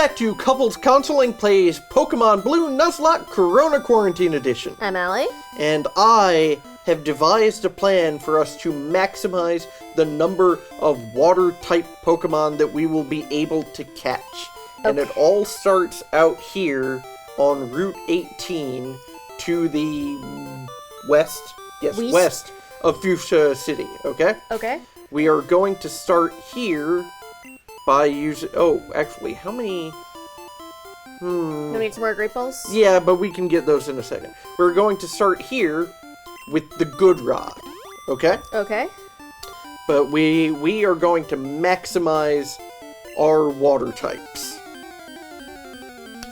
back to Couples Counseling Plays Pokemon Blue Nuzlocke Corona Quarantine Edition. I'm Allie. And I have devised a plan for us to maximize the number of water-type Pokemon that we will be able to catch. Okay. And it all starts out here on Route 18 to the west of Pewter City, okay? Okay. We are going to start here by using... Oh, actually, how many... You need some more Great Balls? Yeah, but we can get those in a second. We're going to start here with the Good Rod, okay? Okay. But we are going to maximize our water types.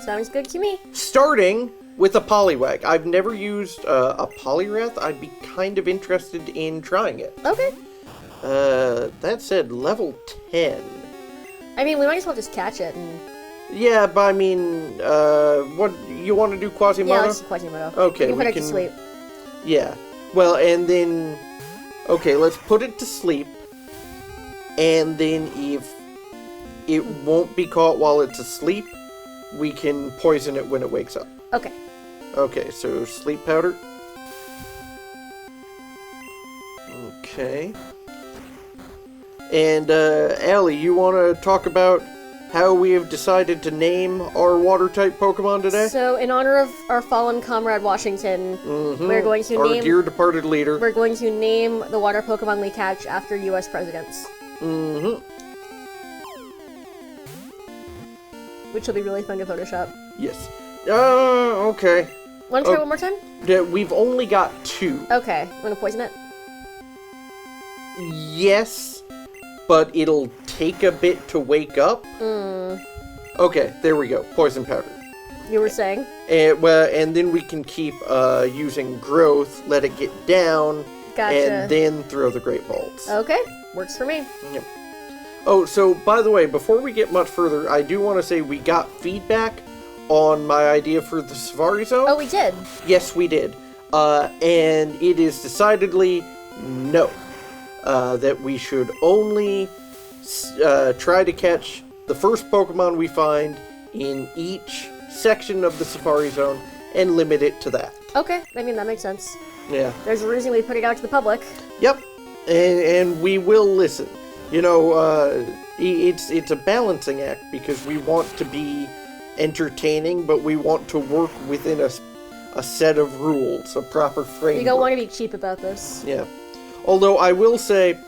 Sounds good to me. Starting with a Poliwag. I've never used a Poliwrath. I'd be kind of interested in trying it. Okay. That said, level 10. I mean, we might as well just catch it and... Yeah, but I mean, what, you want to do Quasimodo? Yeah, let's do Quasimodo. Okay, we can put it to sleep. Yeah. Well, and then... Okay, let's put it to sleep. And then if it won't be caught while it's asleep, we can poison it when it wakes up. Okay. Okay, so sleep powder. Okay. And, Allie, you want to talk about how we have decided to name our water-type Pokemon today? So, in honor of our fallen comrade Washington, we're going to name... Our dear departed leader. We're going to name the water Pokemon we catch after U.S. presidents. Which will be really fun to Photoshop. Yes. Okay. Want to try one more time? Yeah, we've only got 2. Okay. Want to poison it? Yes, but it'll take a bit to wake up. Okay, there we go. Poison powder. You were saying? And then we can keep using growth, let it get down, Gotcha. And then throw the Great Balls. Okay, works for me. Yep. Oh, so by the way, before we get much further, I do want to say we got feedback on my idea for the Safari Zone. Oh, we did? Yes, we did. And it is decidedly no. That we should only try to catch the first Pokemon we find in each section of the Safari Zone and limit it to that. Okay, I mean, that makes sense. Yeah. There's a reason we put it out to the public. Yep. And we will listen. You know, it's a balancing act because we want to be entertaining, but we want to work within a set of rules, a proper framework. You don't want to be cheap about this. Yeah. Although I will say,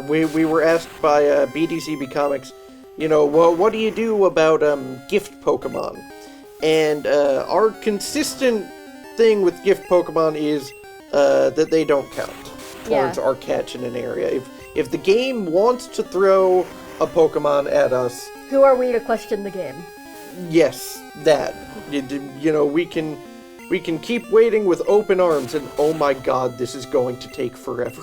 we were asked by BDCB Comics, you know, well, what do you do about gift Pokemon? And our consistent thing with gift Pokemon is that they don't count towards our catch in an area. If the game wants to throw a Pokemon at us... Who are we to question the game? Yes, that. You know, we can keep waiting with open arms, and oh my god, this is going to take forever.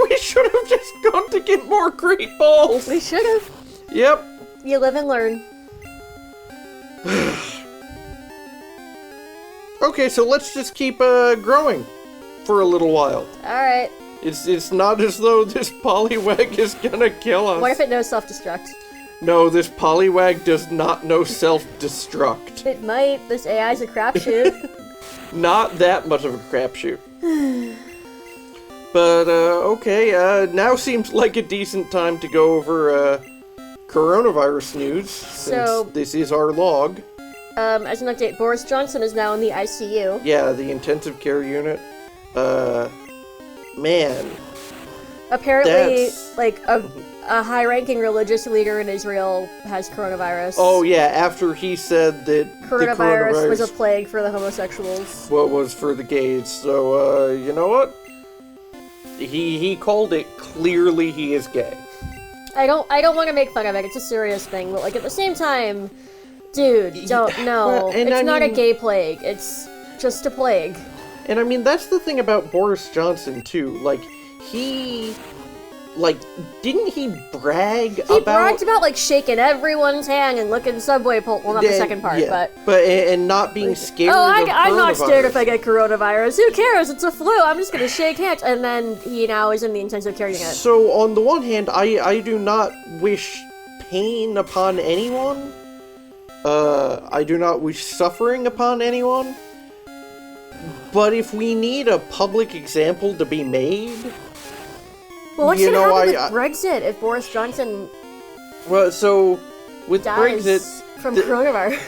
We should have just gone to get more Great Balls. We should have. Yep. You live and learn. Okay, so let's just keep growing for a little while. Alright. It's not as though this Poliwag is gonna kill us. What if it knows self-destruct? No, this Poliwag does not know self-destruct. It might. This AI's a crapshoot. Not that much of a crapshoot. But, okay, now seems like a decent time to go over coronavirus news, since this is our log. As an update, Boris Johnson is now in the ICU. Yeah, the intensive care unit. Man. Apparently, like, a high-ranking religious leader in Israel has coronavirus. Oh, yeah, after he said that coronavirus was a plague for the homosexuals. What was for the gays. So, you know what? He called it. Clearly he is gay. I don't want to make fun of it. It's a serious thing, but, like, at the same time, dude, don't, no. Well, it's not a gay plague. It's just a plague. And I mean, that's the thing about Boris Johnson, too. Like, like, didn't he brag He bragged about, like, shaking everyone's hand and licking subway pole. Well, not the second part, but... and not being scared I'm not scared if I get coronavirus. Who cares? It's a flu. I'm just gonna shake hands. And then he now is in the intensive care unit. So, on the one hand, I do not wish pain upon anyone. I do not wish suffering upon anyone. But if we need a public example to be made... Well, what's gonna happen with Brexit if Boris Johnson Well, so, with dies Brexit... from coronavirus?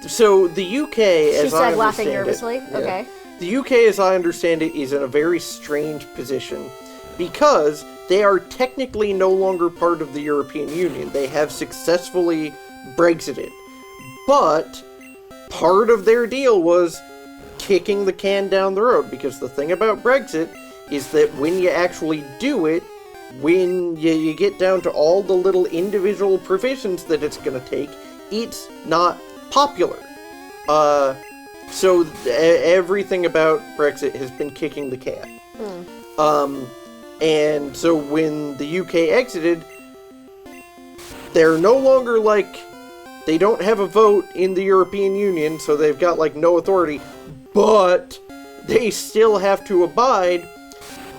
So, the UK, as I understand laughing it... nervously. Yeah, okay. The UK, as I understand it, is in a very strange position. Because they are technically no longer part of the European Union. They have successfully Brexited. But, part of their deal was kicking the can down the road, because the thing about Brexit is that when you actually do it, when you get down to all the little individual provisions that it's going to take, it's not popular. So everything about Brexit has been kicking the can. And so when the UK exited, they're no longer like... They don't have a vote in the European Union, so they've got, like, no authority. But they still have to abide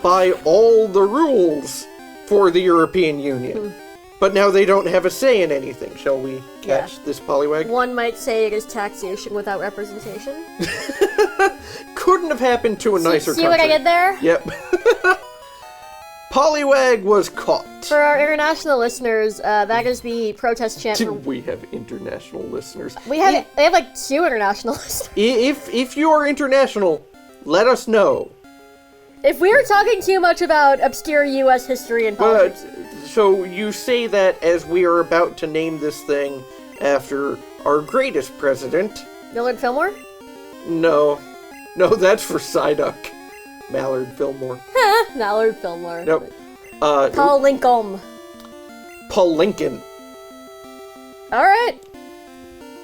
by all the rules for the European Union. But now they don't have a say in anything. Shall we catch this poliwag? One might say it is taxation without representation. Couldn't have happened to a nicer country. See what I did there? Yep. Poliwag was caught. For our international listeners, that is the protest chant. Do we have international listeners? They have like 2 international listeners. If you are international, let us know. If we are talking too much about obscure U.S. history and politics. So you say that as we are about to name this thing after our greatest president. Millard Fillmore? No, that's for Psyduck. Mallard Fillmore. Mallard Fillmore. Nope. Paul Lincoln. Paul Lincoln. Alright.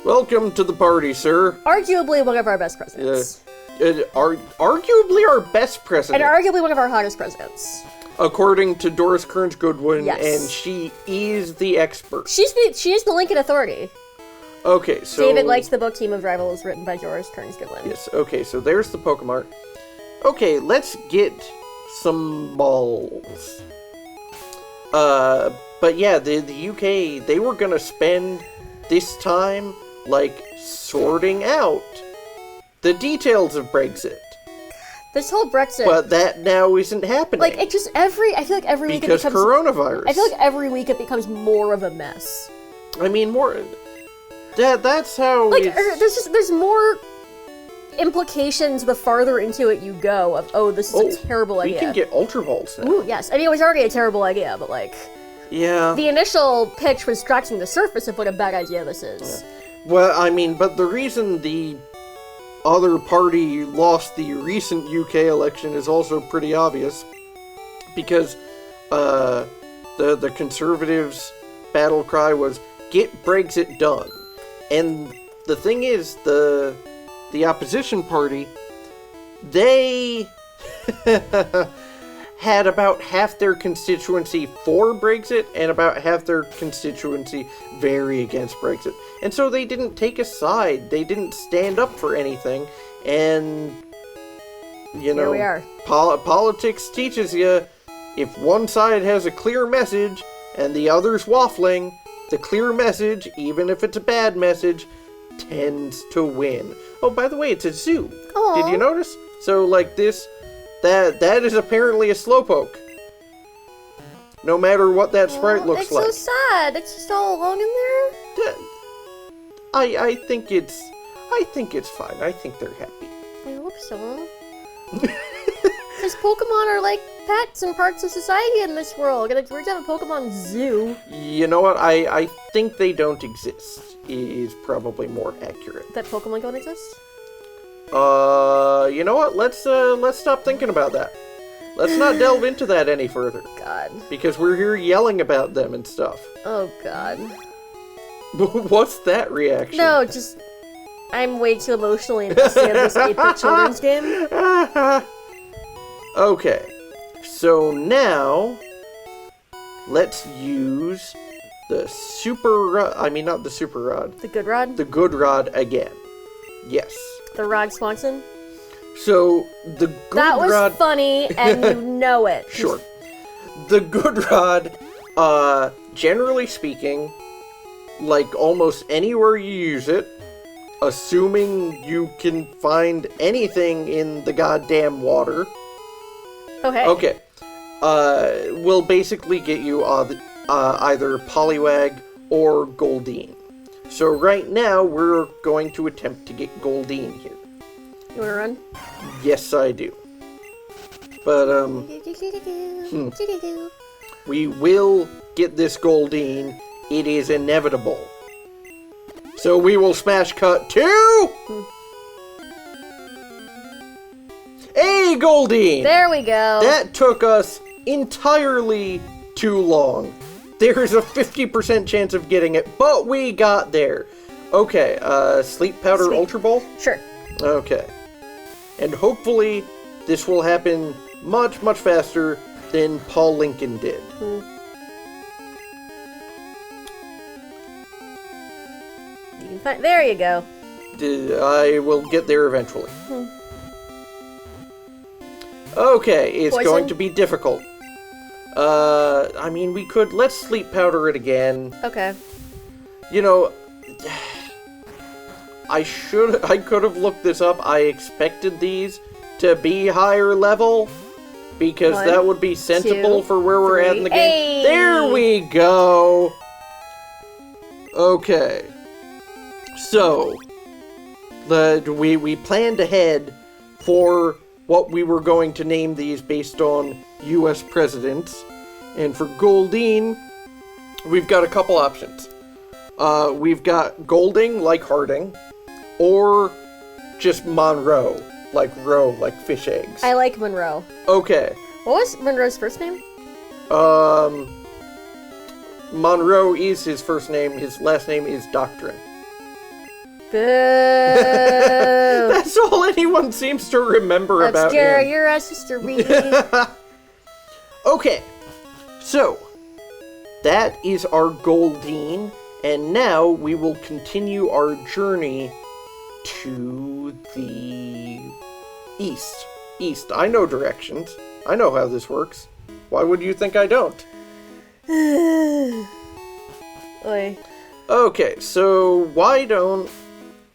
Welcome to the party, sir. Arguably one of our best presidents. Arguably our best president. And arguably one of our hottest presidents. According to Doris Kearns Goodwin, yes. And she is the expert. She is the Lincoln Authority. Okay, so... David likes the book Team of Rivals written by Doris Kearns Goodwin. Yes, okay, so there's the Pokemon. Okay, let's get some balls. But yeah, the UK, they were gonna spend this time, like, sorting out the details of Brexit. This whole Brexit... But that now isn't happening. Like, I feel like every week it becomes... Because coronavirus. I feel like every week it becomes more of a mess. I mean, more... That's how like, there's more implications the farther into it you go of, this is a terrible idea. We can get Ultra Balls now. Ooh, yes. I mean, it was already a terrible idea, but, like... Yeah. The initial pitch was scratching the surface of what a bad idea this is. Yeah. Well, I mean, but the reason the other party lost the recent UK election is also pretty obvious. Because, the Conservatives' battle cry was, get Brexit done. And the thing is, the opposition party, they had about half their constituency for Brexit and about half their constituency very against Brexit. And so they didn't take a side. They didn't stand up for anything. And, you know, here we are. Politics teaches you, if one side has a clear message and the other's waffling, the clear message, even if it's a bad message, tends to win. Oh, by the way, it's a zoo. Aww. Did you notice? So, like this, that is apparently a slowpoke. No matter what that sprite looks like. It's so sad. It's just all alone in there. I think it's fine. I think they're happy. I hope so. Because Pokemon are like pets and parts of society in this world. We're gonna have a Pokemon zoo. You know what? I think they don't exist. Is probably more accurate. That Pokemon don't exist? You know what? Let's stop thinking about that. Let's not delve into that any further. God. Because we're here yelling about them and stuff. Oh, God. What's that reaction? No, just... I'm way too emotionally invested in this 8-bit children's game. Okay. So now... let's use the super rod. I mean, not the super rod. The good rod? The good rod again. Yes. The Rod Swanson? So, the good rod... That was funny, and you know it. Sure. The good rod, generally speaking, like almost anywhere you use it, assuming you can find anything in the goddamn water... Okay. Will basically get you either Poliwag or Goldeen. So right now, we're going to attempt to get Goldeen here. You wanna run? Yes, I do. But, we will get this Goldeen. It is inevitable. So we will smash cut to... Hey, Goldeen! There we go. That took us entirely too long. There's a 50% chance of getting it, but we got there. Okay, Sleep Powder Sweet. Ultra Ball? Sure. Okay. And hopefully this will happen much, much faster than Paul Lincoln did. You can find, there you go. I will get there eventually. Okay, it's Poison? going to be difficult. I mean, let's Sleep Powder it again. Okay. You know, I could have looked this up. I expected these to be higher level, because that would be sensible for where we're at in the game. Hey! There we go! Okay. So, we planned ahead for what we were going to name these based on U.S. presidents. And for Goldeen, we've got a couple options. We've got Golding, like Harding, or just Monroe, like roe, like fish eggs. I like Monroe. Okay. What was Monroe's first name? Monroe is his first name. His last name is Doctrine. Boo! That's all anyone seems to remember about Obscure, him. you're a sister Reed. Okay, so that is our Goldeen, and now we will continue our journey to the east. East. I know directions. I know how this works. Why would you think I don't? Oi. Okay, so why don't...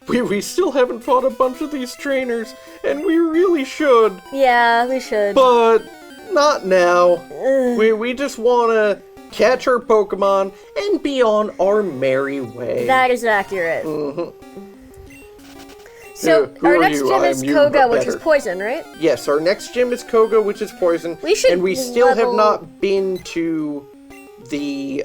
We still haven't fought a bunch of these trainers, and we really should. Yeah, we should. But not now. We just want to catch our Pokemon and be on our merry way. That is accurate. Mm-hmm. So, Who our are next you? gym I is am you, Koga, but which is better. poison, right? Yes, our next gym is Koga, which is poison. We should and we still have level- not been to the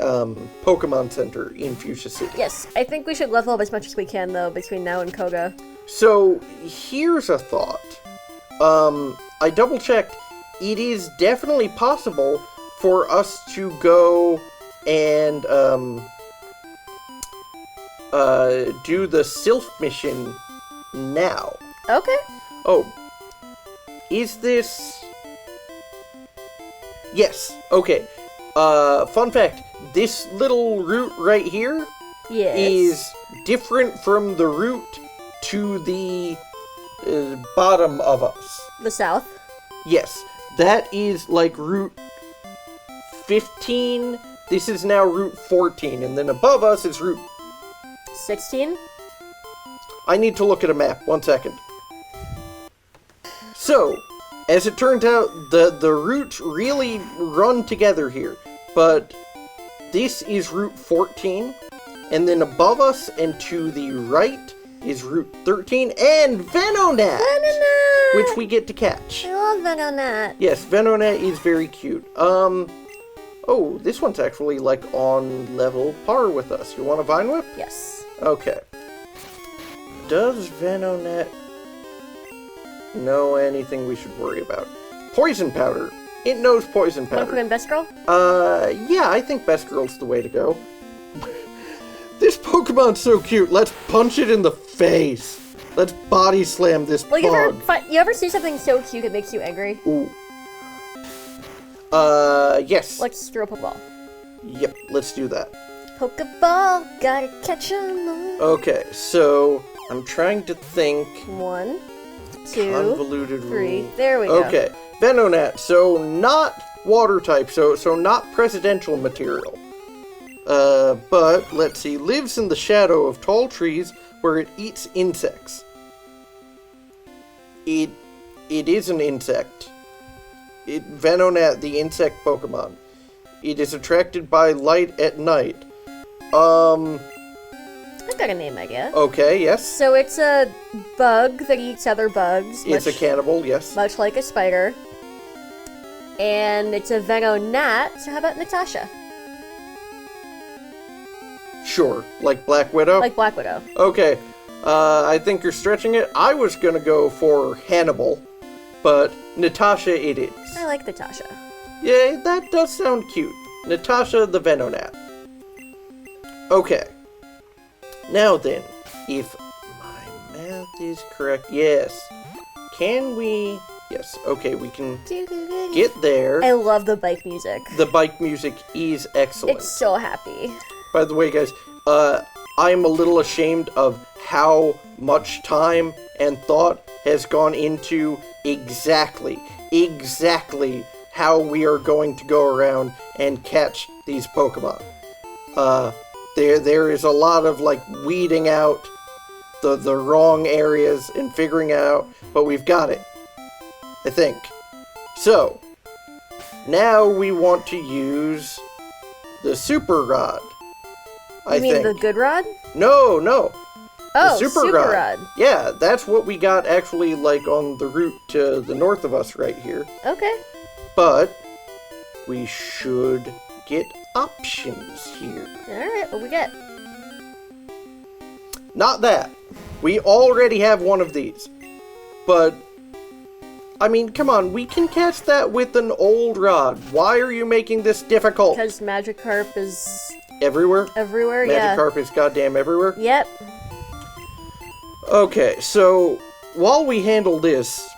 Pokemon Center in Fuchsia City. Yes, I think we should level up as much as we can, though, between now and Koga. So, here's a thought. I double-checked. It is definitely possible for us to go and, do the Sylph mission now. Okay. Oh. Is this... Yes. Okay. Fun fact. This little route right here Yes. is different from the route to the bottom of us. The south. Yes. That is like Route 15. This is now Route 14. And then above us is Route... 16? I need to look at a map. 1 second. So, as it turns out, the routes really run together here. But this is Route 14. And then above us and to the right is Route 13 and Venonat! Venonat! Which we get to catch. I love Venonat. Yes, Venonat is very cute. Oh, this one's actually, like, on level par with us. You want a Vine Whip? Yes. Okay. Does Venonat know anything we should worry about? Poison Powder. It knows Poison Want to put Powder. in Best Girl? Yeah, I think Best Girl's the way to go. This Pokemon's so cute. Let's punch it in the face. Let's body slam this Well, bug. you ever see something so cute it makes you angry? Ooh. Yes. Let's throw a Pokeball. Yep, let's do that. Pokeball, gotta catch 'em all. Okay, so I'm trying to think. 1, 2, Convoluted 3. rule. There we go. Okay, Venonat, so not water type, so not presidential material. But let's see, lives in the shadow of tall trees where it eats insects. It is an insect. Venonat, the insect Pokemon. It is attracted by light at night. I've got a name idea. Okay, yes. So it's a bug that eats other bugs. It's a cannibal, yes. Much like a spider. And it's a Venonat, so how about Natasha? Sure, like Black Widow? Like Black Widow. Okay, I think you're stretching it. I was gonna go for Hannibal, but Natasha it is. I like Natasha. Yeah, that does sound cute. Natasha the Venonat. Okay. Now then, if my math is correct, yes. Can we... Yes, okay, we can get there. I love the bike music. The bike music is excellent. It's so happy. By the way, guys, I'm a little ashamed of how much time and thought has gone into exactly how we are going to go around and catch these Pokemon. There is a lot of, like, weeding out the wrong areas and figuring out, but we've got it, I think. So, now we want to use the Super Rod. You mean the good rod? No. Oh, the Super Rod. Yeah, that's what we got actually, like, on the route to the north of us right here. Okay. But we should get options here. Alright, what we get? Not that. We already have one of these. But, I mean, come on, we can catch that with an old rod. Why are you making this difficult? Because Magikarp is... Everywhere? Everywhere, yeah. Magikarp is goddamn everywhere? Yep. Okay, so, while we handle this,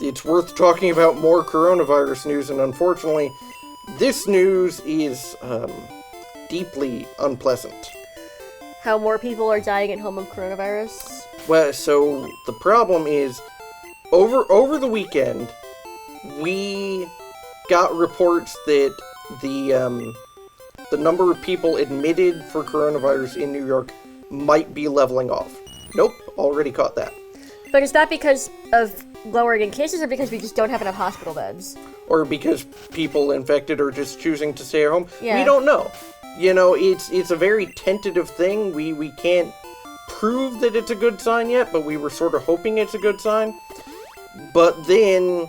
it's worth talking about more coronavirus news, and unfortunately, this news is, deeply unpleasant. How more people are dying at home of coronavirus? Well, so, the problem is, over the weekend, we got reports that the number of people admitted for coronavirus in New York might be leveling off. Nope, already caught that. But is that because of lowering in cases, or because we just don't have enough hospital beds? Or because people infected are just choosing to stay at home? Yeah. We don't know. You know, it's a very tentative thing. We can't prove that it's a good sign yet, but we were sort of hoping it's a good sign. But then,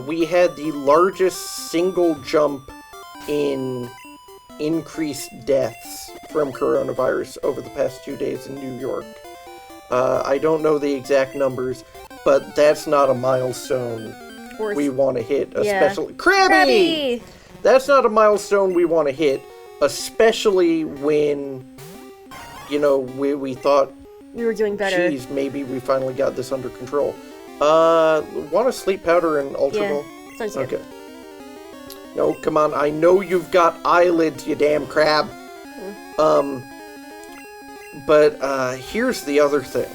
we had the largest single jump in increased deaths from coronavirus over the past 2 days in New York. I don't know the exact numbers, but that's not a milestone we want to hit, especially... Yeah. Krabby! That's not a milestone we want to hit, especially when, you know, we thought... We were doing better. Geez, maybe we finally got this under control. Want a sleep powder and Ultra Ball? Yeah, sounds good. Okay. No, come on, I know you've got eyelids, you damn crab. But here's the other thing.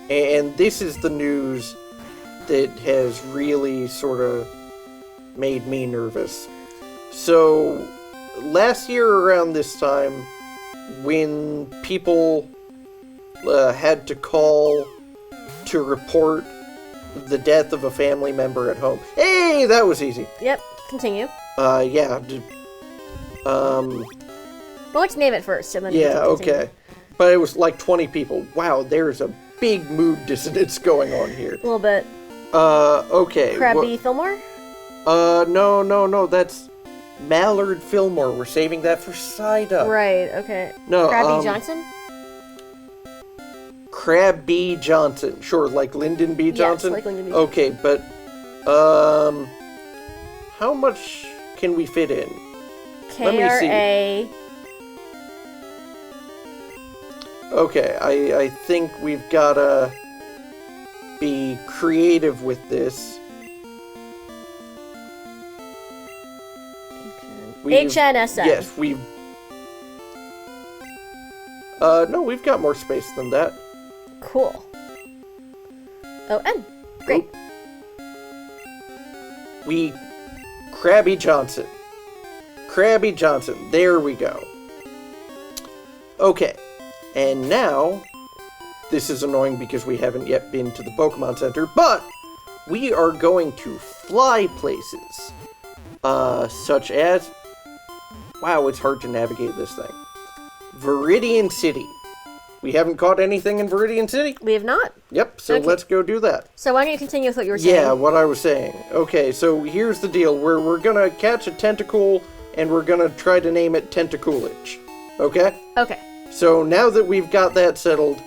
And this is the news that has really sort of made me nervous. So, last year around this time, when people had to call to report the death of a family member at home. Hey, that was easy. Yep, continue. Yeah. Well, let's name it first, and then yeah, okay. But it was like 20 people. Wow, there's a big mood dissonance going on here. A little bit. Okay. Krabby Fillmore? No, that's Mallard Fillmore. We're saving that for Psyduck. Right, okay. No, Krabby Johnson? Crab B. Johnson. Sure, like Lyndon B. Johnson? Yes, like Lyndon B. Okay, but, how much can we fit in? K-R-A... Let me see. Okay, I think we've gotta be creative with this. HNSN. Yes, we've... no, we've got more space than that. Cool. Oh, N. Great. Oop. We... Krabby Johnson. Krabby Johnson. There we go. Okay. And now... This is annoying because we haven't yet been to the Pokemon Center, but we are going to fly places. Such as... Wow, it's hard to navigate this thing. Viridian City. We haven't caught anything in Viridian City? We have not. Yep, so Okay. let's go do that. So why don't you continue with what you were saying? Yeah, what I was saying. Okay, so here's the deal. We're gonna catch a tentacle, and we're gonna try to name it Tentacoolage. Okay? Okay. So now that we've got that settled,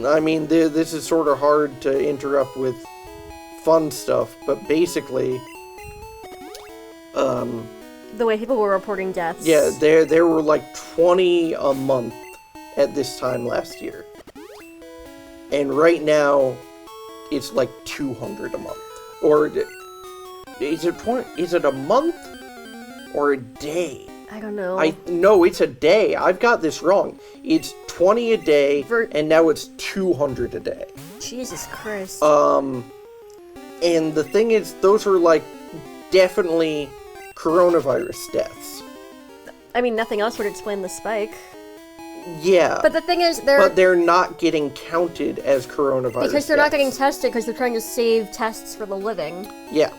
I mean, this is sort of hard to interrupt with fun stuff, but basically, The way people were reporting deaths. yeah, there were like 20 a month at this time last year. And right now, it's like 200 a month. Or, is it 20, is it a month? Or a day? I don't know. No, it's a day. I've got this wrong. It's 20 a day, and now it's 200 a day. Jesus Christ. And the thing is, those are like definitely coronavirus deaths. I mean, nothing else would explain the spike. Yeah. But the thing is, they're not getting counted as coronavirus because they're not deaths. getting tested because they're trying to save tests for the living. Yeah.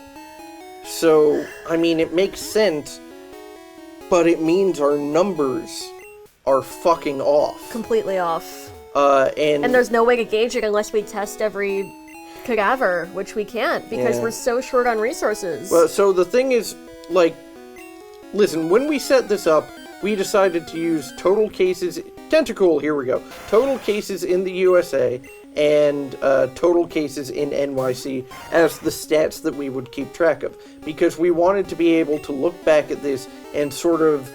So, I mean, it makes sense, but it means our numbers are fucking off. Completely off. And there's no way to gauge it unless we test every cadaver, which we can't because Yeah. we're so short on resources. Well, so the thing is, like, listen, when we set this up, we decided to use total cases, Tentacool, here we go, total cases in the USA and total cases in NYC as the stats that we would keep track of. Because we wanted to be able to look back at this and sort of,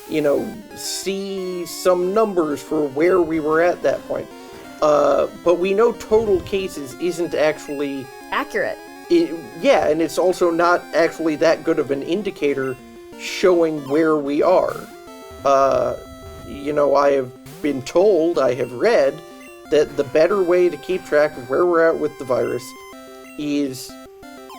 you know, see some numbers for where we were at that point. But we know total cases isn't actually... accurate. Yeah, and it's also not actually that good of an indicator showing where we are. You know, I have been told, I have read, that the better way to keep track of where we're at with the virus is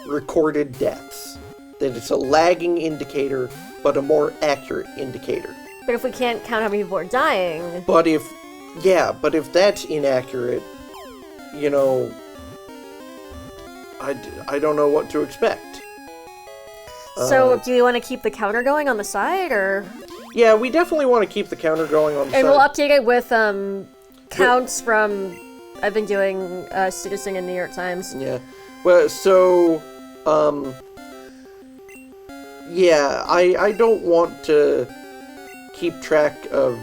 recorded deaths. That it's a lagging indicator, but a more accurate indicator. But if we can't count how many people are dying... But if that's inaccurate, you know, I don't know what to expect. So, do you want to keep the counter going on the side, or...? Yeah, we definitely want to keep the counter going on the And side. we'll update it with, counts from... I've been doing, Citizen in New York Times. Yeah. Well, so, yeah, I don't want to keep track of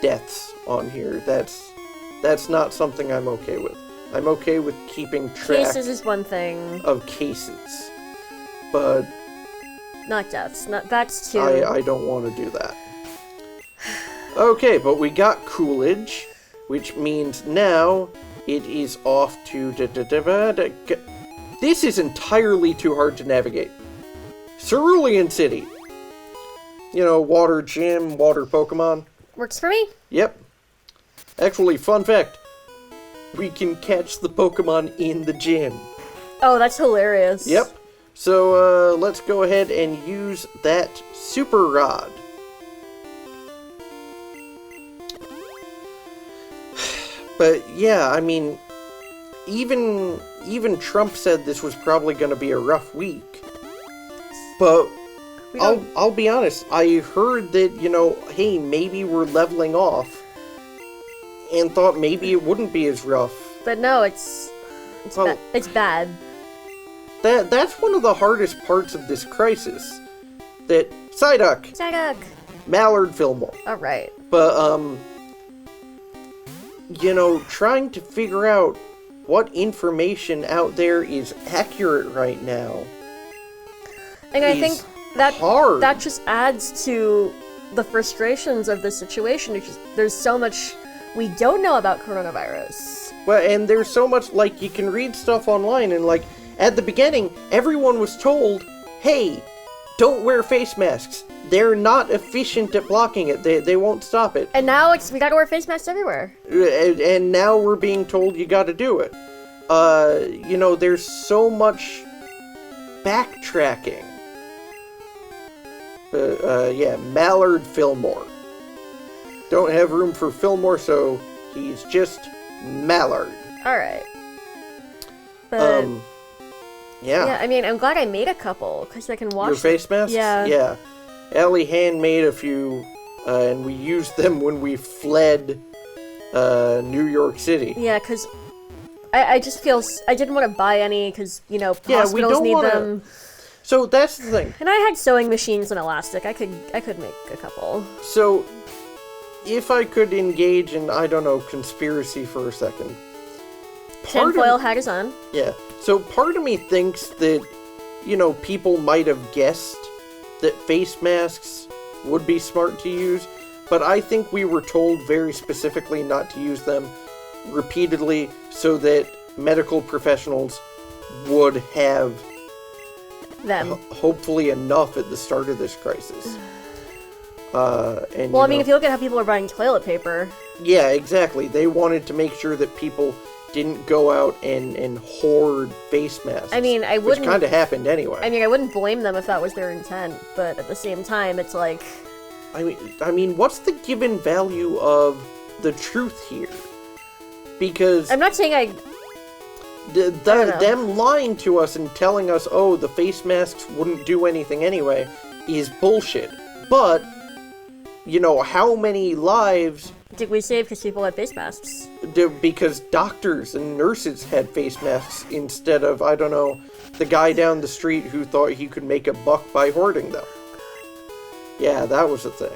deaths on here. That's not something I'm okay with. I'm okay with keeping track Cases is one thing. of cases. But... Not deaths. That's two. I don't want to do that. Okay, but we got Coolidge, which means now it is off to... This is entirely too hard to navigate. Cerulean City. You know, water gym, water Pokemon. Works for me. Yep. Actually, fun fact. We can catch the Pokemon in the gym. Oh, that's hilarious. Yep. So, let's go ahead and use that Super Rod. But, yeah, I mean, even Trump said this was probably going to be a rough week. But, I'll be honest, I heard that, you know, hey, maybe we're leveling off, and thought maybe it wouldn't be as rough. But no, it's bad. That's one of the hardest parts of this crisis. That Psyduck, Mallard Fillmore. Alright. But you know, trying to figure out what information out there is accurate right now. And I think hard. that just adds to the frustrations of the situation. Because there's so much we don't know about coronavirus. Well, and there's so much, like, you can read stuff online and, like, at the beginning, everyone was told, hey, don't wear face masks. They're not efficient at blocking it. They won't stop it. And now we gotta wear face masks everywhere. And now we're being told you gotta do it. There's so much backtracking. Mallard Fillmore. Don't have room for Fillmore, so he's just Mallard. Alright. But... Yeah, I mean, I'm glad I made a couple, because I can wash your face masks? Yeah. Ellie hand-made a few, and we used them when we fled New York City. Yeah, because I just feel... I didn't want to buy any, because, hospitals need them. So that's the thing. And I had sewing machines and elastic. I could make a couple. So, if I could engage in, I don't know, conspiracy for a second. Tinfoil hat is on. Yeah. So part of me thinks that, people might have guessed that face masks would be smart to use, but I think we were told very specifically not to use them repeatedly so that medical professionals would have them. Hopefully enough at the start of this crisis. If you look at how people are buying toilet paper. Yeah, exactly. They wanted to make sure that people didn't go out and hoard face masks. I mean, I wouldn't... Which kind of happened anyway. I mean, I wouldn't blame them if that was their intent, but at the same time, it's like... I mean, what's the given value of the truth here? Because... I'm not saying them lying to us and telling us, oh, the face masks wouldn't do anything anyway, is bullshit. But, how many lives... did we save because people had face masks? Because doctors and nurses had face masks instead of, I don't know, the guy down the street who thought he could make a buck by hoarding them. Yeah, that was the thing.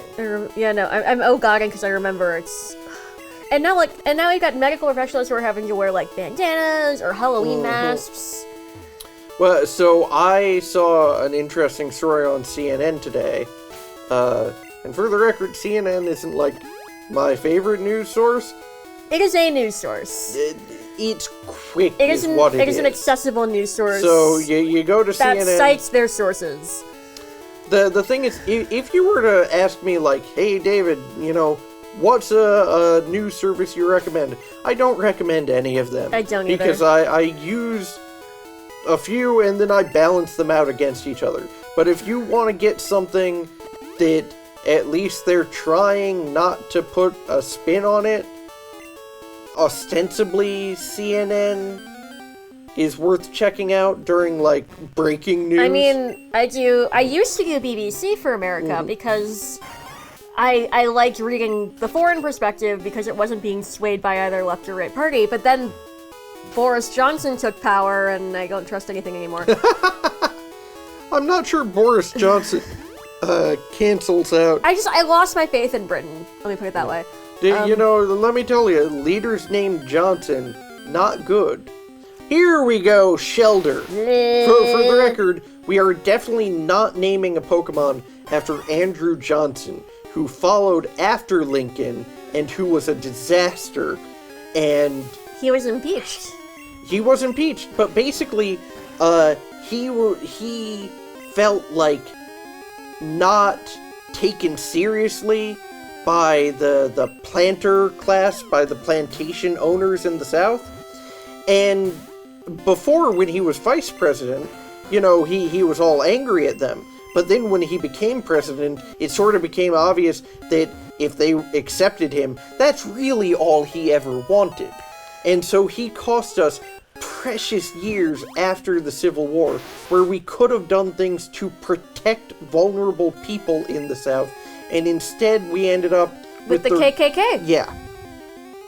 I'm oh-godding because I remember it's... And now you've got medical professionals who are having to wear, bandanas or Halloween masks. Well, so I saw an interesting story on CNN today. And for the record, CNN isn't, my favorite news source. It is a news source. It's quick, It is an accessible news source. So you go to CNN. That cites their sources. The thing is, if you were to ask me, hey, David, what's a news service you recommend? I don't recommend any of them. I don't either. Because I use a few and then I balance them out against each other. But if you want to get something that at least they're trying not to put a spin on it, ostensibly CNN is worth checking out during, breaking news. I mean, I used to do BBC for America because I liked reading the foreign perspective because it wasn't being swayed by either left or right party, but then Boris Johnson took power and I don't trust anything anymore. I'm not sure Boris Johnson cancels out. I lost my faith in Britain. Let me put it that way. Let me tell you, leaders named Johnson, not good. Here we go, Shelder. For the record, we are definitely not naming a Pokemon after Andrew Johnson, who followed after Lincoln and who was a disaster. And he was impeached. He was impeached, but basically, he felt like not taken seriously by the planter class, by the plantation owners in the South. And before, when he was vice president, he was all angry at them. But then when he became president, it sort of became obvious that if they accepted him, that's really all he ever wanted. And so he cost us precious years after the Civil War, where we could have done things to protect vulnerable people in the South, and instead we ended up with the KKK. Yeah.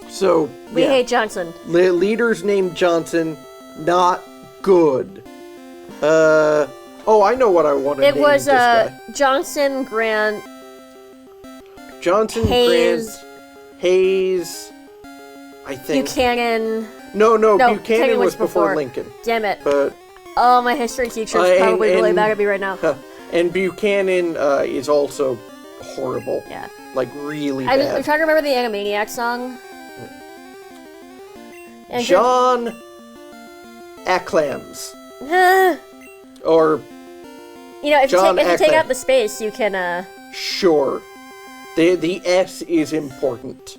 So we hate Johnson. Leaders named Johnson, not good. I know what I wanted to name this guy. Johnson, Grant, Hayes. Grant, Hayes, I think. Buchanan. No, Buchanan was before Lincoln. Damn it. But my history teacher is probably really mad at me right now. And Buchanan is also horrible. Yeah. Really bad. I'm trying to remember the Animaniacs song. John Acklams. Or You know, if John you take Ackland. out the space, you can, Sure. The S is important.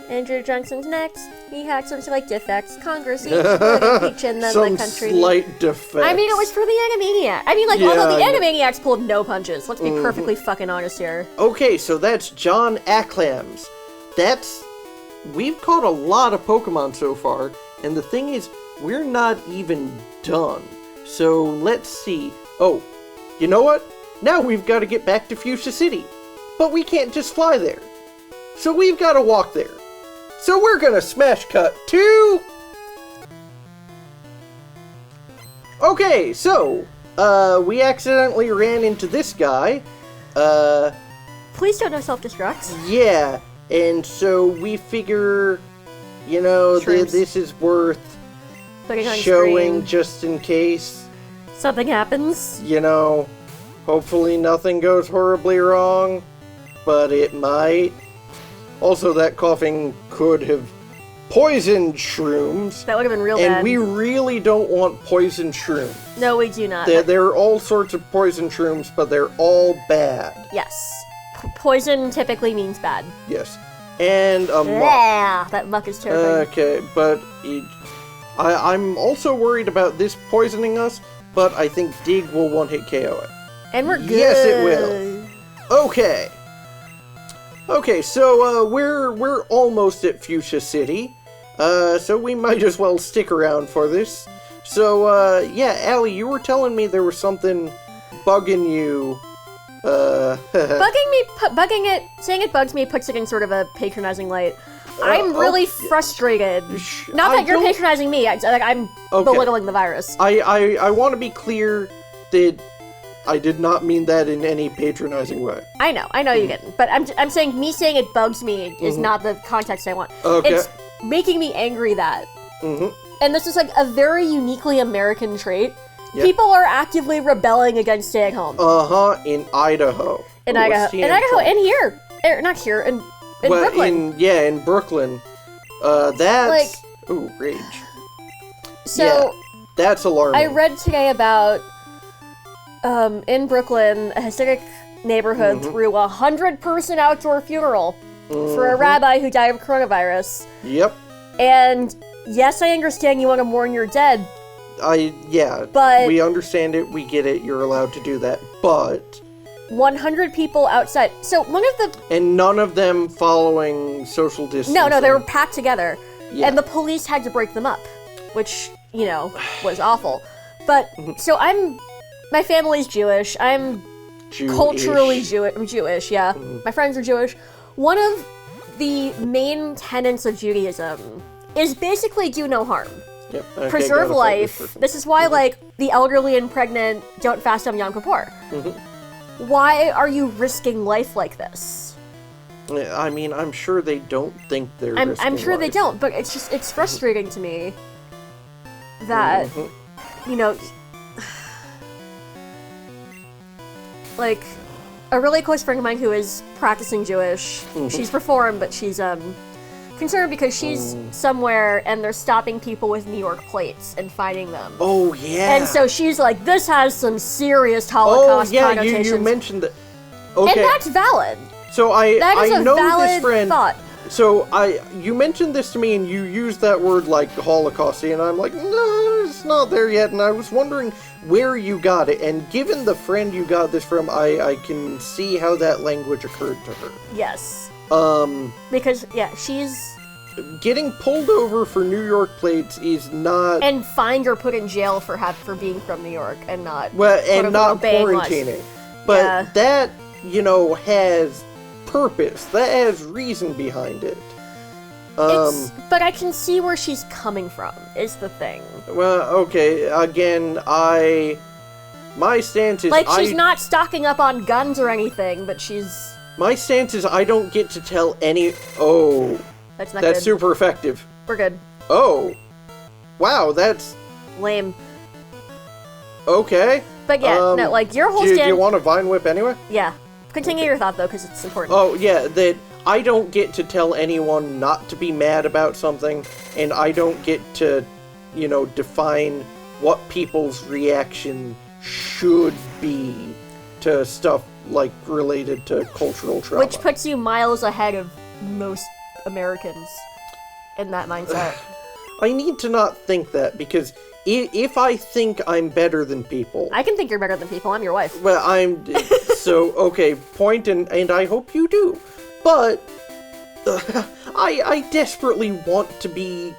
Andrew Johnson's next. He had some slight defects. Congress each impeaching them Some the country. slight defects. I mean, it was for the Animaniacs. I mean, like, Yeah, although the I know. Animaniacs pulled no punches. Let's be perfectly fucking honest here. Okay, so that's John Acklams. We've caught a lot of Pokemon so far, and the thing is, we're not even done. So let's see. Oh, you know what? Now we've got to get back to Fuchsia City. But we can't just fly there. So we've got to walk there. So we're gonna smash cut to... Okay, so, we accidentally ran into this guy. Please don't no self-destruct. Yeah, and so we figure, you know, Shrooms. this is worth Putting on showing screen. just in case, Something happens. you know, hopefully nothing goes horribly wrong, but it might. Also, that coughing could have poisoned shrooms, That would have been real and bad. we really don't want poisoned shrooms. No, we do not. There are all sorts of poison shrooms, but they're all bad. Yes. Poison typically means bad. Yes. And a muck. Yeah, that muck is terrifying. Okay, but I'm also worried about this poisoning us, but I think Dig will one-hit KO it. And we're good. Yes, it will. Okay. Okay, so we're almost at Fuchsia City, so we might as well stick around for this. So yeah, Allie, you were telling me there was something bugging you. Saying it bugs me puts it in sort of a patronizing light. I'm really frustrated. Not that you're patronizing me, I'm belittling the virus. I want to be clear that I did not mean that in any patronizing way. I know you didn't. But I'm saying me saying it bugs me is not the context I want. Okay. It's making me angry that. And this is like a very uniquely American trait. Yeah. People are actively rebelling against staying home. In Idaho. In Ooh, Idaho. In Idaho, and here. Not here, in Brooklyn. In Brooklyn. That's... ooh, rage. So, yeah, that's alarming. I read today about, in Brooklyn, a Hasidic neighborhood threw a 100-person outdoor funeral for a rabbi who died of coronavirus. Yep. And, yes, I understand you want to mourn your dead. But we understand it, we get it, you're allowed to do that, but... 100 people outside. So, one of the... And none of them following social distancing. No, they were packed together. Yeah. And the police had to break them up, which, you know, was awful. But, so my family's Jewish. I'm culturally Jewish. I'm Jewish, yeah. My friends are Jewish. One of the main tenets of Judaism is basically do no harm. Yep. Okay, Preserve life. This is why, like, the elderly and pregnant don't fast on Yom Kippur. Why are you risking life like this? I mean, I'm sure they don't think they're risking I'm sure they life. don't, but it's frustrating to me that, you know, like, a really close friend of mine who is practicing Jewish, she's Reformed, but she's, concerned because she's somewhere and they're stopping people with New York plates and finding them. Oh, yeah. And so she's like, this has some serious Holocaust connotations. you mentioned that. Okay. And that's valid. So That is I a know valid this friend. thought. So you mentioned this to me and you used that word like Holocausty and I'm like, no, it's not there yet. And I was wondering where you got it. And given the friend you got this from, I can see how that language occurred to her. Yes. Because, yeah, she's... Getting pulled over for New York plates is not... And fined or put in jail for being from New York and not... Well, and not obeying laws. quarantining. But that, you know, has purpose. That has reason behind it. But I can see where she's coming from, is the thing. Well, okay, again, my stance is... Like, she's not stocking up on guns or anything, but she's... My stance is I don't get to tell any... Oh, That's not that's good. super effective. We're good. Oh, wow, that's... Lame. Okay. But yeah, no, like, your whole do stand... you want a Vine Whip anyway? Yeah. Continue your thought, though, because it's important. Oh, yeah, that I don't get to tell anyone not to be mad about something, and I don't get to, you know, define what people's reaction should be to stuff like related to cultural trauma. Which puts you miles ahead of most Americans in that mindset. I need to not think that, because if I think I'm better than people... I can think you're better than people. I'm your wife. Well, I'm... So, okay, point, and I hope you do. But I desperately want to be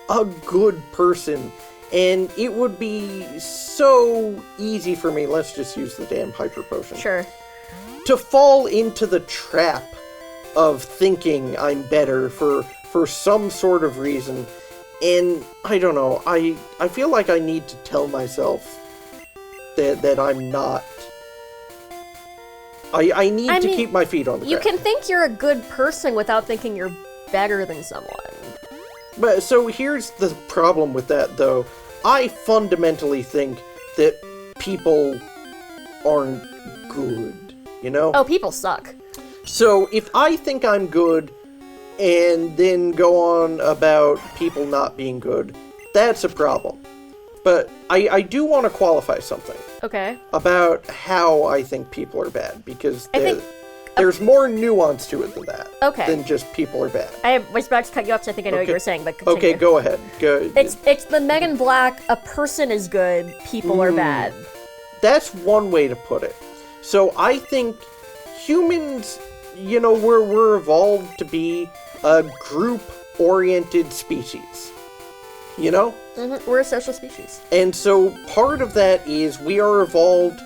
a good person. And it would be so easy for me, let's just use the damn hyper potion. Sure. To fall into the trap of thinking I'm better for some sort of reason. And I don't know, I feel like I need to tell myself that I'm not. I need to keep my feet on the ground. You can think you're a good person without thinking you're better than someone. But so here's the problem with that, though. I fundamentally think that people aren't good, you know? Oh, people suck. So if I think I'm good and then go on about people not being good, that's a problem. But I do want to qualify something. Okay. About how I think people are bad, because I think there's more nuance to it than that. Okay. Than just people are bad. I was about to cut you off, so I think I know what you were saying, but continue. Okay, go ahead. Go. It's the Men in Black, a person is good, people are bad. That's one way to put it. So I think humans, you know, we're evolved to be a group-oriented species. You know? Mm-hmm. We're a social species. And so part of that is we are evolved,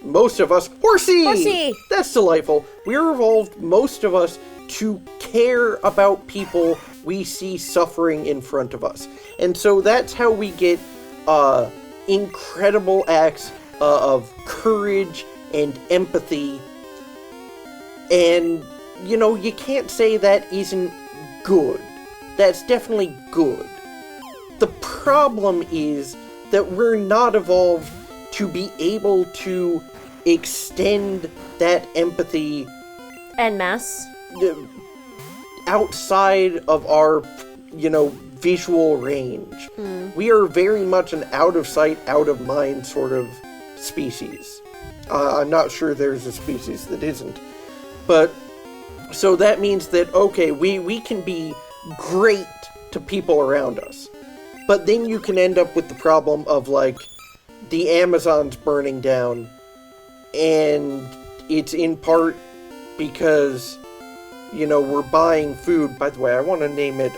most of us, Horsey! That's delightful. We are evolved, most of us, to care about people we see suffering in front of us. And so that's how we get incredible acts of courage and empathy. And, you know, you can't say that isn't good. That's definitely good. The problem is that we're not evolved to be able to extend that empathy en masse outside of our, you know, visual range. We are very much an out of sight, out of mind sort of species. I'm not sure there's a species that isn't. But, so that means that, okay, we can be great to people around us. But then you can end up with the problem of, like, the Amazon's burning down, and it's in part because, you know, we're buying food. By the way, I want to name it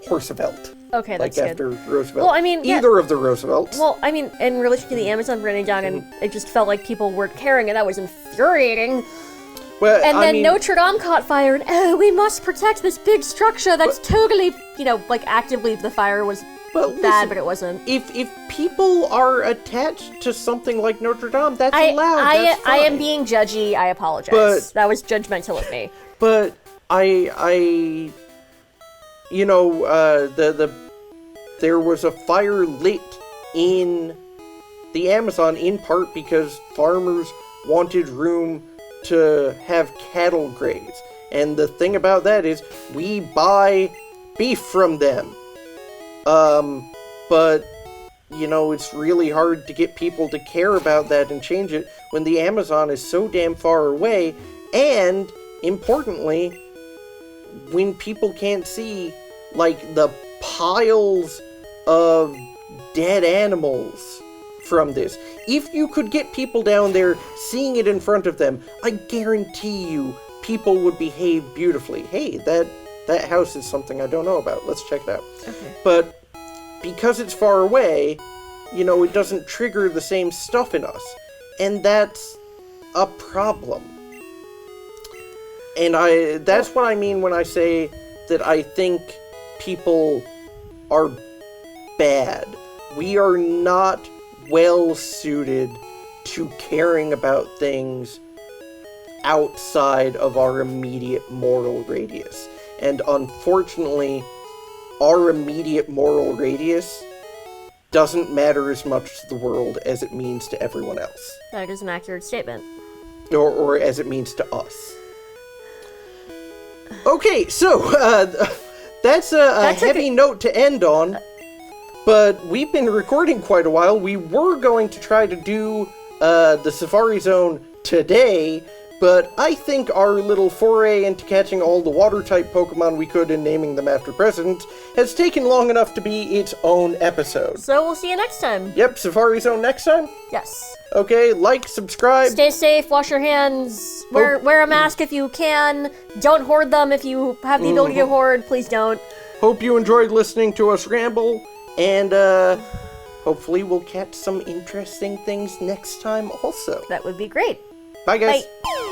Roosevelt. Okay, that's like after good. Roosevelt. Well, I mean, either of the Roosevelts. Well, I mean, in relation to the Amazon burning down, and it just felt like people weren't caring, and that was infuriating. Well, and then Notre Dame caught fire, and oh, we must protect this big structure that's totally, you know, like actively the fire was bad, but it wasn't. If people are attached to something like Notre Dame, that's allowed. That's fine. I am being judgy. I apologize. That was judgmental of me. But I you know, there was a fire lit in the Amazon in part because farmers wanted room to have cattle graze. And the thing about that is we buy beef from them. But, you know, it's really hard to get people to care about that and change it when the Amazon is so damn far away, and, importantly, when people can't see, like, the piles of dead animals from this. If you could get people down there seeing it in front of them, I guarantee you people would behave beautifully. Hey, that house is something I don't know about. Let's check it out. Okay. But because it's far away, you know, it doesn't trigger the same stuff in us. And that's a problem. And that's what I mean when I say that I think people are bad. We are not well suited to caring about things outside of our immediate moral radius. And unfortunately, our immediate moral radius doesn't matter as much to the world as it means to everyone else. That is an accurate statement. Or as it means to us. Okay, so that's a heavy note to end on. but we've been recording quite a while. We were going to try to do the Safari Zone today, but I think our little foray into catching all the water-type Pokemon we could and naming them after presidents has taken long enough to be its own episode. So we'll see you next time. Yep, Safari Zone next time? Yes. Okay, like, subscribe. Stay safe, wash your hands, wear a mask if you can. Don't hoard them if you have the ability to hoard. Please don't. Hope you enjoyed listening to us ramble, and hopefully we'll catch some interesting things next time also. That would be great. Bye, guys. Bye.